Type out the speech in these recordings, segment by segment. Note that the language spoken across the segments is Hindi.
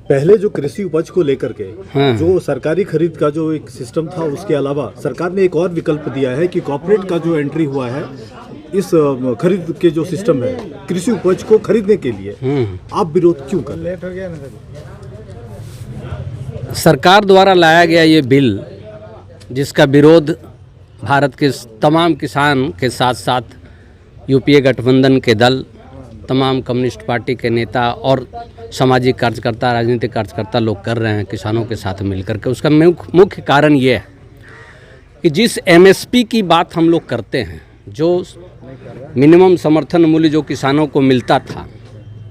पहले जो कृषि उपज को लेकर के हाँ। जो सरकारी खरीद का जो एक सिस्टम था, उसके अलावा सरकार ने एक और विकल्प दिया है कि कॉर्पोरेट का जो एंट्री हुआ है इस खरीद के जो सिस्टम है कृषि उपज को खरीदने के लिए, आप विरोध क्यों कर रहे हैं? सरकार द्वारा लाया गया ये बिल, जिसका विरोध भारत के तमाम किसान के साथ साथ यूपीए गठबंधन के दल, तमाम कम्युनिस्ट पार्टी के नेता और सामाजिक कार्यकर्ता, राजनीतिक कार्यकर्ता लोग कर रहे हैं किसानों के साथ मिलकर के, उसका मुख्य कारण ये है कि जिस एमएसपी की बात हम लोग करते हैं, जो मिनिमम समर्थन मूल्य जो किसानों को मिलता था,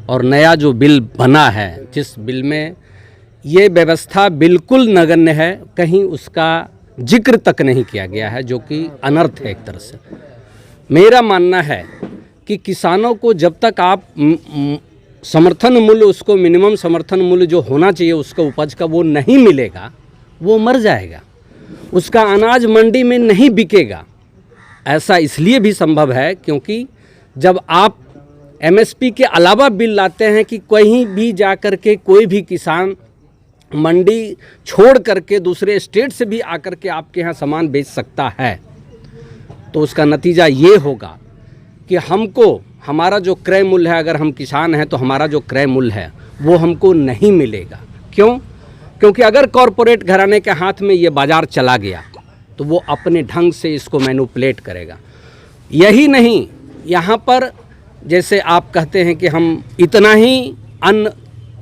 और नया जो बिल बना है जिस बिल में ये व्यवस्था बिल्कुल नगण्य है, कहीं उसका जिक्र तक नहीं किया गया है, जो कि अनर्थ है एक तरह से। मेरा मानना है कि किसानों को जब तक आप समर्थन मूल्य, उसको मिनिमम समर्थन मूल्य जो होना चाहिए उसका उपज का, वो नहीं मिलेगा, वो मर जाएगा, उसका अनाज मंडी में नहीं बिकेगा। ऐसा इसलिए भी संभव है क्योंकि जब आप एमएसपी के अलावा बिल लाते हैं कि कहीं भी जा कर के कोई भी किसान मंडी छोड़ करके दूसरे स्टेट से भी आकर के आपके यहाँ सामान बेच सकता है, तो उसका नतीजा ये होगा कि हमको हमारा जो क्रय मूल्य है, अगर हम किसान हैं तो हमारा जो क्रय मूल्य है वो हमको नहीं मिलेगा। क्यों? क्योंकि अगर कॉरपोरेट घराने के हाथ में ये बाज़ार चला गया तो वो अपने ढंग से इसको मैनिपुलेट करेगा। यही नहीं, यहाँ पर जैसे आप कहते हैं कि हम इतना ही अन्न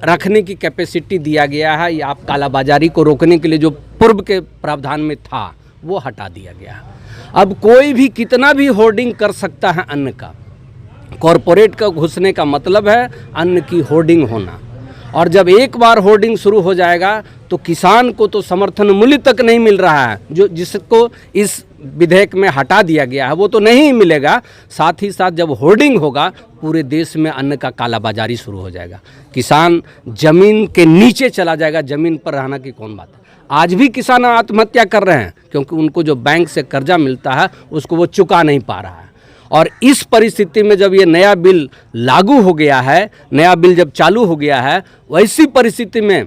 रखने की कैपेसिटी दिया गया है, या आप कालाबाजारी को रोकने के लिए जो पूर्व के प्रावधान में था वो हटा दिया गया है। अब कोई भी कितना भी होर्डिंग कर सकता है अन्न का। कॉरपोरेट का घुसने का मतलब है अन्न की होर्डिंग होना, और जब एक बार होर्डिंग शुरू हो जाएगा तो किसान को तो समर्थन मूल्य तक नहीं मिल रहा है, जो जिसको इस विधेयक में हटा दिया गया है वो तो नहीं मिलेगा। साथ ही साथ जब होर्डिंग होगा पूरे देश में अन्न का कालाबाजारी शुरू हो जाएगा, किसान जमीन के नीचे चला जाएगा, ज़मीन पर रहना की कौन बात है। आज भी किसान आत्महत्या कर रहे हैं क्योंकि उनको जो बैंक से कर्जा मिलता है उसको वो चुका नहीं पा रहा है। और इस परिस्थिति में जब ये नया बिल लागू हो गया है, नया बिल जब चालू हो गया है, वैसी परिस्थिति में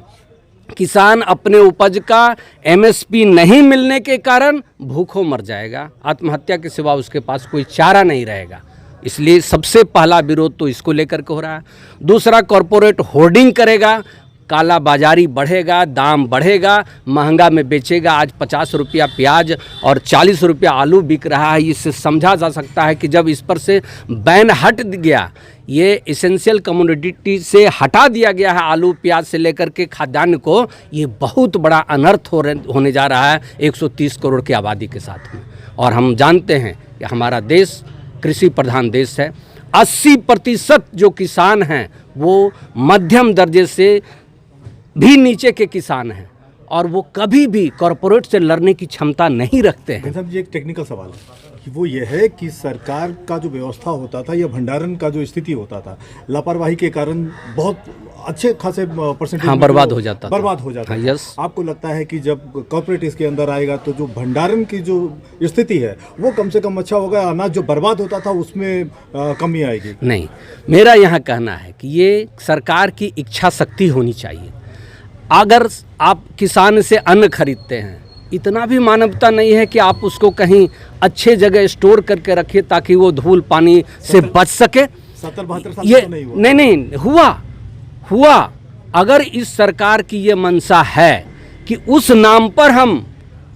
किसान अपने उपज का एमएसपी नहीं मिलने के कारण भूखों मर जाएगा, आत्महत्या के सिवा उसके पास कोई चारा नहीं रहेगा। इसलिए सबसे पहला विरोध तो इसको लेकर के हो रहा है। दूसरा, कॉरपोरेट होर्डिंग करेगा, काला बाजारी बढ़ेगा, दाम बढ़ेगा, महंगा में बेचेगा। आज 50 रुपया प्याज और 40 रुपया आलू बिक रहा है। इससे समझा जा सकता है कि जब इस पर से बैन हट गया, ये इसेंशियल कमोडिटी से हटा दिया गया है आलू प्याज से लेकर के खाद्यान्न को, ये बहुत बड़ा अनर्थ होने जा रहा है 130 करोड़ की आबादी के साथ में। और हम जानते हैं कि हमारा देश कृषि प्रधान देश है। 80% जो किसान हैं वो मध्यम दर्जे से भी नीचे के किसान हैं, और वो कभी भी कॉरपोरेट से लड़ने की क्षमता नहीं रखते हैं। साहब जी, एक टेक्निकल सवाल है कि वो ये है कि सरकार का जो व्यवस्था होता था या भंडारण का जो स्थिति होता था, लापरवाही के कारण बहुत अच्छे खासे परसेंटेज बर्बाद हो जाता है। यस। आपको लगता है कि जब कॉर्पोरेट इसके अंदर आएगा तो जो भंडारण की जो स्थिति है वो कम से कम अच्छा होगा, अनाज जो बर्बाद होता था उसमें कमी आएगी? नहीं, मेरा यहाँ कहना है कि ये सरकार की इच्छा शक्ति होनी चाहिए। अगर आप किसान से अन्न खरीदते हैं, इतना भी मानवता नहीं है कि आप उसको कहीं अच्छे जगह स्टोर करके रखिए ताकि वो धूल पानी से बच सके। 70-72 साल ये तो नहीं हुआ। नहीं हुआ। अगर इस सरकार की ये मंशा है कि उस नाम पर हम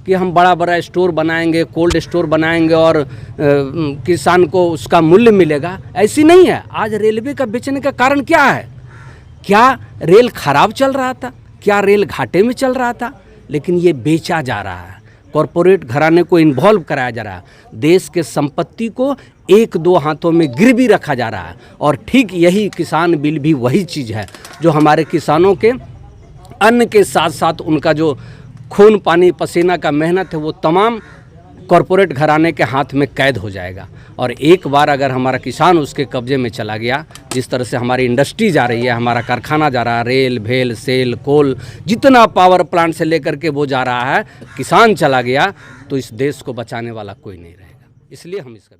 बड़ा बड़ा स्टोर बनाएंगे, कोल्ड स्टोर बनाएंगे और किसान को उसका मूल्य मिलेगा, ऐसी नहीं है। आज रेलवे का बेचने का कारण क्या है? क्या रेल खराब चल रहा था? क्या रेल घाटे में चल रहा था? लेकिन ये बेचा जा रहा है, कॉरपोरेट घराने को इन्वॉल्व कराया जा रहा है, देश के संपत्ति को एक दो हाथों में गिरवी रखा जा रहा है। और ठीक यही किसान बिल भी वही चीज़ है जो हमारे किसानों के अन्न के साथ साथ उनका जो खून पानी पसीना का मेहनत है वो तमाम कॉरपोरेट घराने के हाथ में कैद हो जाएगा। और एक बार अगर हमारा किसान उसके कब्जे में चला गया, जिस तरह से हमारी इंडस्ट्री जा रही है, हमारा कारखाना जा रहा है, रेल भेल सेल कोल जितना पावर प्लांट से लेकर के वो जा रहा है, किसान चला गया तो इस देश को बचाने वाला कोई नहीं रहेगा। इसलिए हम इसका